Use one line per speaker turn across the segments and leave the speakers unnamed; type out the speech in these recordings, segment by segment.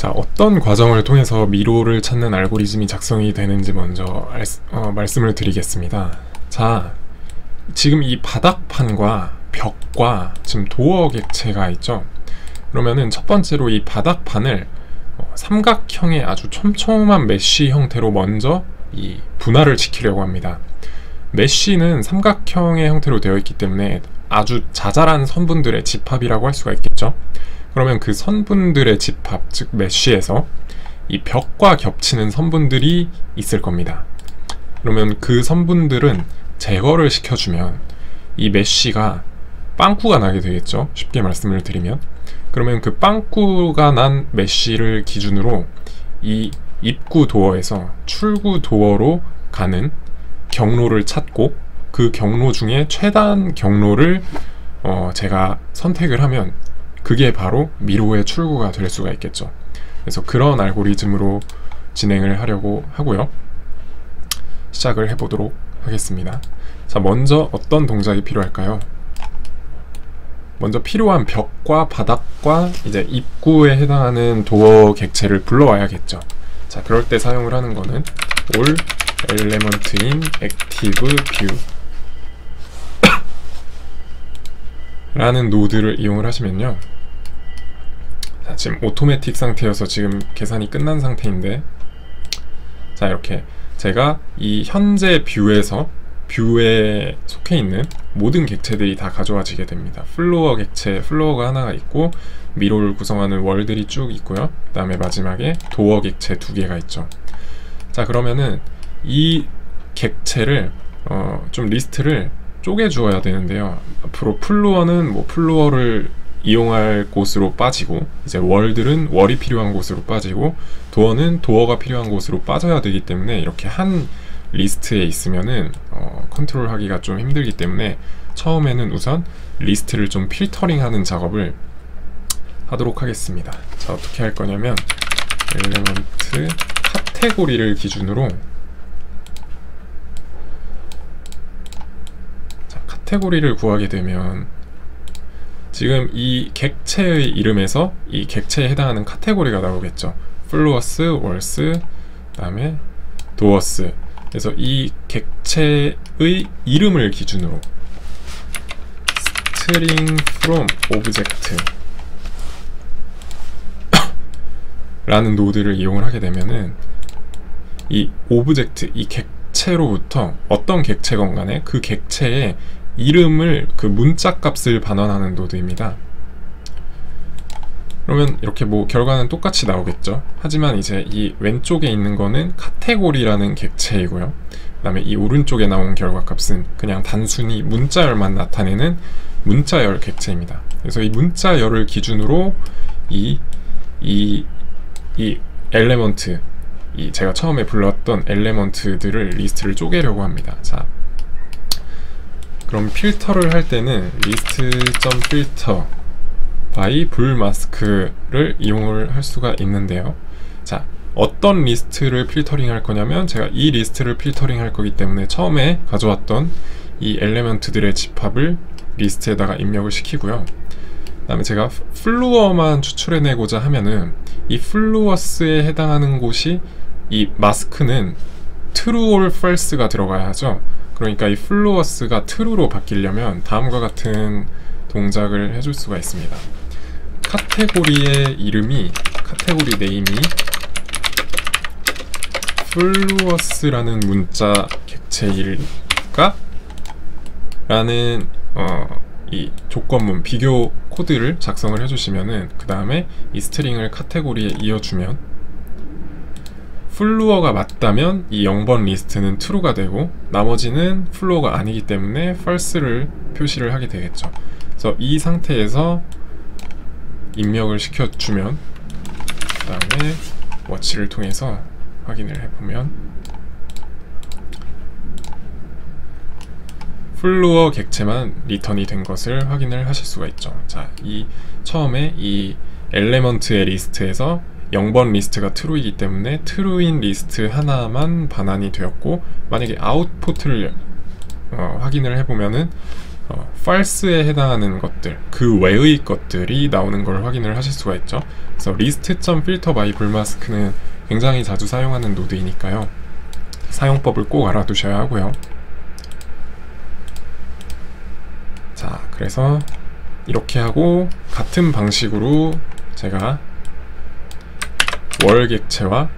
자, 어떤 과정을 통해서 미로를 찾는 알고리즘이 작성이 되는지 먼저 말씀을 드리겠습니다. 자, 지금 이 바닥판과 벽과 지금 도어 객체가 있죠. 그러면은 첫 번째로 이 바닥판을 삼각형의 아주 촘촘한 메쉬 형태로 먼저 이 분할을 시키려고 합니다. 메쉬는 삼각형의 형태로 되어 있기 때문에 아주 자잘한 선분들의 집합이라고 할 수가 있겠죠. 그러면 그 선분들의 집합, 즉 메쉬에서 이 벽과 겹치는 선분들이 있을 겁니다. 그러면 그 선분들은 제거를 시켜주면 이 메쉬가 빵꾸가 나게 되겠죠. 쉽게 말씀을 드리면. 그러면 그 빵꾸가 난 메쉬를 기준으로 이 입구 도어에서 출구 도어로 가는 경로를 찾고, 그 경로 중에 최단 경로를 제가 선택을 하면 그게 바로 미로의 출구가 될 수가 있겠죠. 그래서 그런 알고리즘으로 진행을 하려고 하고요. 시작을 해보도록 하겠습니다. 자, 먼저 어떤 동작이 필요할까요? 먼저 필요한 벽과 바닥과 이제 입구에 해당하는 도어 객체를 불러와야겠죠. 자, 그럴 때 사용을 하는 거는 all element in active view 라는 노드를 이용을 하시면요. 자, 지금 오토매틱 상태여서 지금 계산이 끝난 상태인데, 자, 이렇게 제가 이 현재 뷰에 속해 있는 모든 객체들이 다 가져와지게 됩니다. 플로어 객체, 플로어가 하나가 있고, 미로를 구성하는 월들이 쭉 있고요. 그 다음에 마지막에 도어 객체 2개가 있죠. 자, 그러면은 이 객체를 좀 리스트를 쪼개주어야 되는데요. 앞으로 플로어는 뭐 플로어를 이용할 곳으로 빠지고, 이제 월들은 월이 필요한 곳으로 빠지고, 도어는 도어가 필요한 곳으로 빠져야 되기 때문에 이렇게 한 리스트에 있으면은 컨트롤 하기가 좀 힘들기 때문에 처음에는 우선 리스트를 좀 필터링하는 작업을 하도록 하겠습니다. 자, 어떻게 할 거냐면 엘레먼트 카테고리를 기준으로, 카테고리를 구하게 되면 지금 이 객체의 이름에서 이 객체에 해당하는 카테고리가 나오겠죠. 플로어스, 월스, 그 다음에 도어스. 그래서 이 객체의 이름을 기준으로 string from object 라는 노드를 이용을 하게 되면은 이 오브젝트, 이 객체로부터 어떤 객체건 간에 그 객체의 이름을, 그 문자 값을 반환하는 노드입니다. 그러면 이렇게 뭐 결과는 똑같이 나오겠죠. 하지만 이제 이 왼쪽에 있는 거는 카테고리라는 객체이고요. 그 다음에 이 오른쪽에 나온 결과 값은 그냥 단순히 문자열만 나타내는 문자열 객체입니다. 그래서 이 문자열을 기준으로 이 엘레먼트, 제가 처음에 불렀던 엘레먼트들을 리스트를 쪼개려고 합니다. 자, 그럼 필터를 할 때는 list.filter by 불마스크를 이용을 할 수가 있는데요. 자, 어떤 리스트를 필터링 할 거냐면 제가 이 리스트를 필터링 할 거기 때문에 처음에 가져왔던 이 엘레먼트들의 집합을 리스트에다가 입력을 시키고요. 그 다음에 제가 플루어만 추출해내고자 하면은 이 플루어스에 해당하는 곳이, 이 마스크는 true or false가 들어가야 하죠. 그러니까 이 플루어스가 true로 바뀌려면 다음과 같은 동작을 해줄 수가 있습니다. 카테고리의 이름이, 카테고리 네임이 플루어스라는 문자 객체일까? 라는 이 조건문, 비교 코드를 작성을 해주시면은 그 다음에 이 스트링을 카테고리에 이어주면 플루어가 맞다면 이 0번 리스트는 true가 되고, 나머지는 플루어가 아니기 때문에 false를 표시를 하게 되겠죠. 그래서 이 상태에서 입력을 시켜주면 그 다음에 워치를 통해서 확인을 해보면 플루어 객체만 리턴이 된 것을 확인을 하실 수가 있죠. 자, 이 처음에 이 엘레먼트의 리스트에서 0번 리스트가 true이기 때문에 true인 리스트 하나만 반환이 되었고, 만약에 아웃풋을 확인을 해보면은 false에 해당하는 것들, 그 외의 것들이 나오는 걸 확인을 하실 수가 있죠. 그래서 list.filter by 불마스크는 굉장히 자주 사용하는 노드이니까요. 사용법을 꼭 알아두셔야 하고요. 자, 그래서 이렇게 하고 같은 방식으로 제가 월 객체와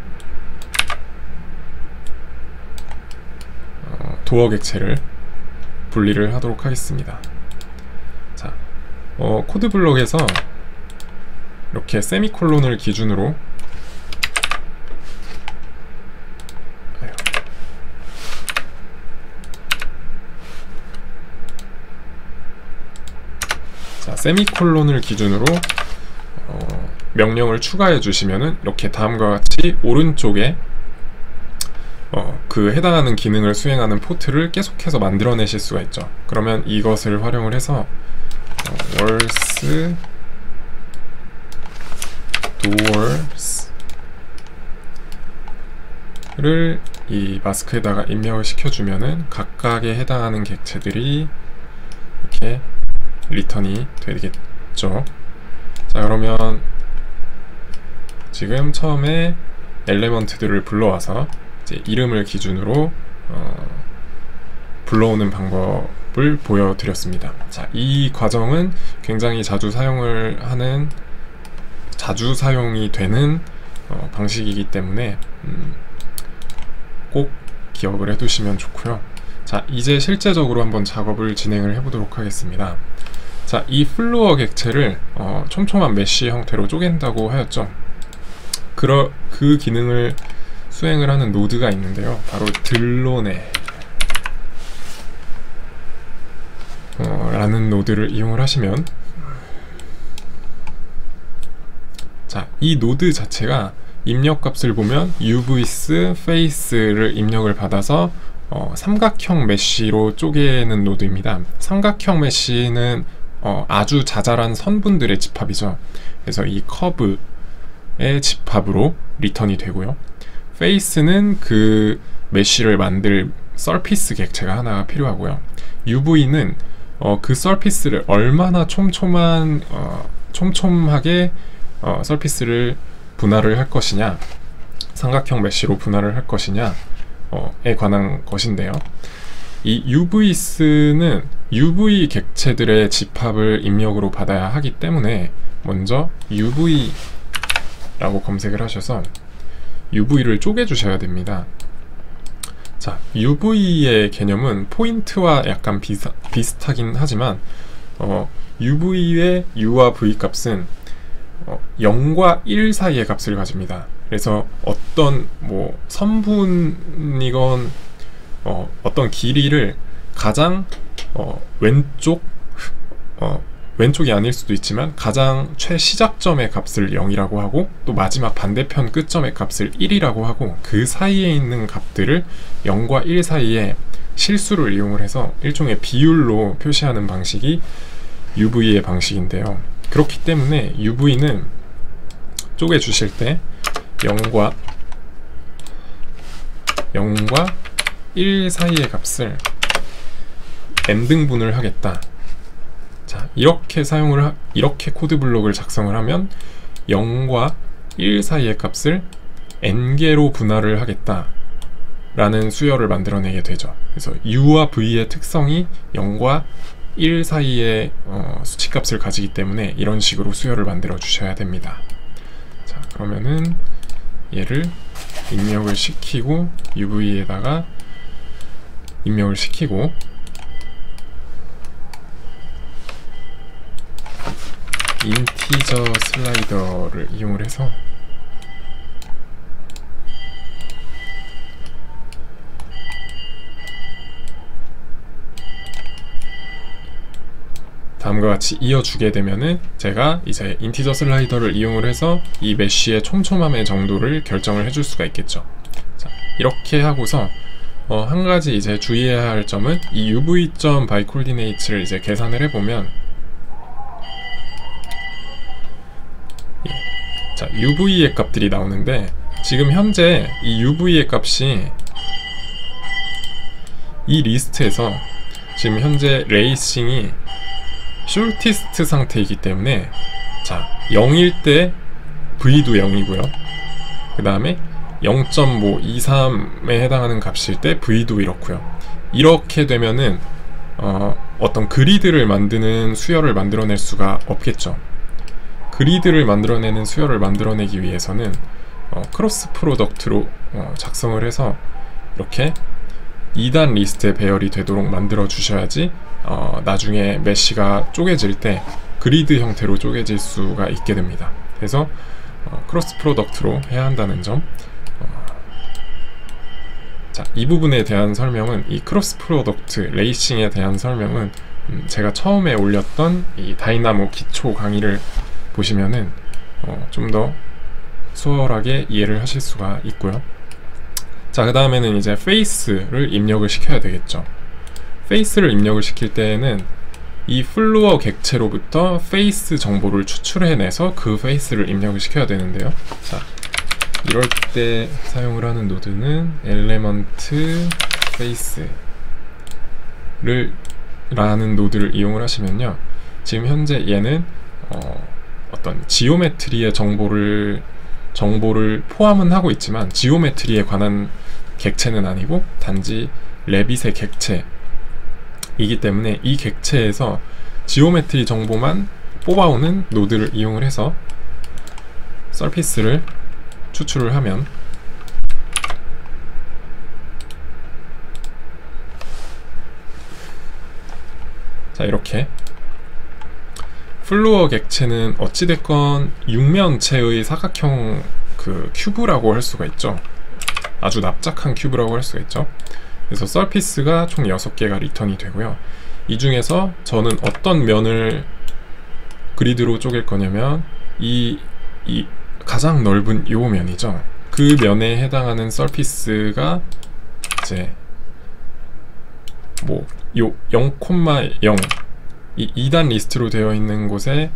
도어 객체를 분리를 하도록 하겠습니다. 자, 코드 블록에서 이렇게 세미콜론을 기준으로 세미콜론을 기준으로 명령을 추가해 주시면은 이렇게 다음과 같이 오른쪽에 그 해당하는 기능을 수행하는 포트를 계속해서 만들어내실 수가 있죠. 그러면 이것을 활용을 해서 walls doors를 이 마스크에다가 입력을 시켜주면은 각각에 해당하는 객체들이 이렇게 리턴이 되겠죠. 자, 그러면 지금 처음에 엘레먼트들을 불러와서 이제 이름을 기준으로 불러오는 방법을 보여드렸습니다. 자, 이 과정은 굉장히 자주 사용이 되는 방식이기 때문에 꼭 기억을 해두시면 좋고요. 자, 이제 실제적으로 한번 작업을 진행을 해보도록 하겠습니다. 자, 이 플로어 객체를 촘촘한 메쉬 형태로 쪼갠다고 하였죠. 그 기능을 수행을 하는 노드가 있는데요. 바로 드론에 라는 노드를 이용을 하시면, 자, 이 노드 자체가 입력값을 보면 UVS, face를 입력을 받아서 삼각형 메쉬로 쪼개는 노드입니다. 삼각형 메쉬는 아주 자잘한 선분들의 집합이죠. 그래서 이 커브의 집합으로 리턴이 되고요. 페이스는 그 메쉬를 만들 서피스 객체가 하나가 필요하고요. UV는 그 서피스를 얼마나 촘촘하게 서피스를 분할을 할 것이냐, 삼각형 메쉬로 분할을 할 것이냐에 관한 것인데요. 이 UVS는 UV 객체들의 집합을 입력으로 받아야 하기 때문에 먼저 UV라고 검색을 하셔서 UV를 쪼개 주셔야 됩니다. 자, UV의 개념은 포인트와 약간 비슷하긴 하지만 UV의 U와 V 값은 0과 1 사이의 값을 가집니다. 그래서 어떤 선분이건 어떤 길이를 가장 왼쪽이 아닐 수도 있지만 가장 최시작점의 값을 0이라고 하고, 또 마지막 반대편 끝점의 값을 1이라고 하고, 그 사이에 있는 값들을 0과 1 사이에 실수를 이용을 해서 일종의 비율로 표시하는 방식이 UV의 방식인데요. 그렇기 때문에 UV는 쪼개 주실 때 0과 1 사이의 값을 n등분을 하겠다. 자, 이렇게 코드 블록을 작성을 하면 0과 1 사이의 값을 n개로 분할을 하겠다 라는 수열을 만들어내게 되죠. 그래서 u와 v의 특성이 0과 1 사이의 수치값을 가지기 때문에 이런 식으로 수열을 만들어 주셔야 됩니다. 자, 그러면은 얘를 입력을 시키고 UV에다가 입력을 시키고, 인티저 슬라이더를 이용을 해서 다음과 같이 이어주게 되면은 제가 이제 인티저 슬라이더를 이용을 해서 이 메쉬의 촘촘함의 정도를 결정을 해줄 수가 있겠죠. 자, 이렇게 하고서 한 가지 이제 주의해야 할 점은 이 uv.by coordinates를 이제 계산을 해보면, 자, UV의 값들이 나오는데 지금 현재 이 UV의 값이 이 리스트에서 지금 현재 레이싱이 숄티스트 상태이기 때문에, 자, 0일 때 V도 0이고요. 그 다음에 0.523에 해당하는 값일 때 V도 이렇고요. 이렇게 되면은 어떤 그리드를 만드는 수열을 만들어낼 수가 없겠죠. 그리드를 만들어내는 수열을 만들어내기 위해서는 크로스 프로덕트로 작성을 해서 이렇게 2단 리스트에 배열이 되도록 만들어 주셔야지 나중에 메쉬가 쪼개질 때 그리드 형태로 쪼개질 수가 있게 됩니다. 그래서 크로스 프로덕트로 해야 한다는 점. 자, 이 부분에 대한 설명은, 이 크로스 프로덕트 레이싱에 대한 설명은 제가 처음에 올렸던 이 다이나모 기초 강의를 보시면은 좀 더 수월하게 이해를 하실 수가 있고요. 자, 그 다음에는 이제 페이스를 입력을 시켜야 되겠죠. 페이스를 입력을 시킬 때에는 이 플루어 객체로부터 페이스 정보를 추출해내서 그 페이스를 입력을 시켜야 되는데요. 자, 이럴 때 사용을 하는 노드는 엘레먼트 페이스를 라는 노드를 이용을 하시면요, 지금 현재 얘는 어떤 지오메트리의 정보를 포함은 하고 있지만 지오메트리에 관한 객체는 아니고 단지 레빗의 객체이기 때문에 이 객체에서 지오메트리 정보만 뽑아오는 노드를 이용을 해서 서피스를 추출을 하면, 자, 이렇게 플루어 객체는 어찌됐건 육면체의 사각형 그 큐브라고 할 수가 있죠. 아주 납작한 큐브라고 할 수가 있죠. 그래서 서피스가 총 6개가 리턴이 되고요. 이 중에서 저는 어떤 면을 그리드로 쪼갤 거냐면 이 가장 넓은 요 면이죠. 그 면에 해당하는 서피스가 이제 뭐 요 0,0 이 2단 리스트로 되어 있는 곳에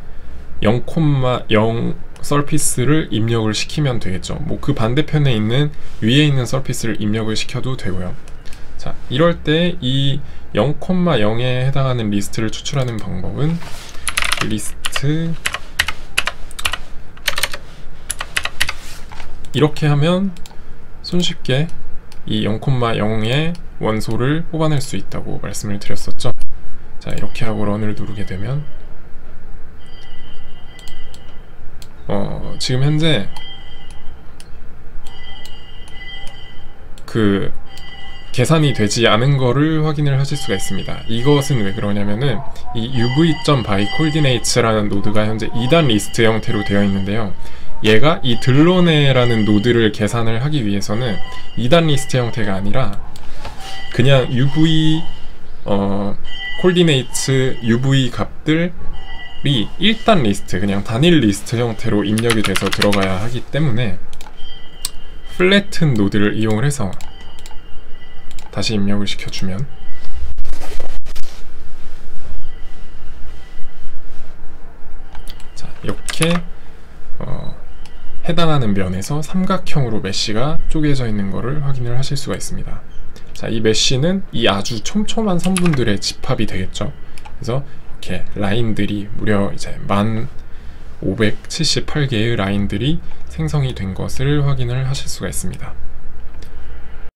0,0 서피스를 입력을 시키면 되겠죠. 뭐 그 반대편에 있는 위에 있는 서피스를 입력을 시켜도 되고요. 자, 이럴 때 이 0,0에 해당하는 리스트를 추출하는 방법은 리스트, 이렇게 하면 손쉽게 이 0,0의 원소를 뽑아낼 수 있다고 말씀을 드렸었죠. 자, 이렇게 하고 런을 누르게 되면 지금 현재 그 계산이 되지 않은 거를 확인을 하실 수가 있습니다. 이것은 왜 그러냐면은 이 uv.by coordinates라는 노드가 현재 2단 리스트 형태로 되어 있는데요, 얘가 이 들로네라는 노드를 계산을 하기 위해서는 2단 리스트 형태가 아니라 그냥 uv coordinates uv 값들이 1단 리스트, 그냥 단일 리스트 형태로 입력이 돼서 들어가야 하기 때문에 플래튼 노드를 이용을 해서 다시 입력을 시켜주면, 자, 이렇게 해당하는 면에서 삼각형으로 메쉬가 쪼개져 있는 것을 확인을 하실 수가 있습니다. 자, 이 메쉬는 이 아주 촘촘한 선분들의 집합이 되겠죠. 그래서 이렇게 라인들이 무려 이제 1578개의 라인들이 생성이 된 것을 확인을 하실 수가 있습니다.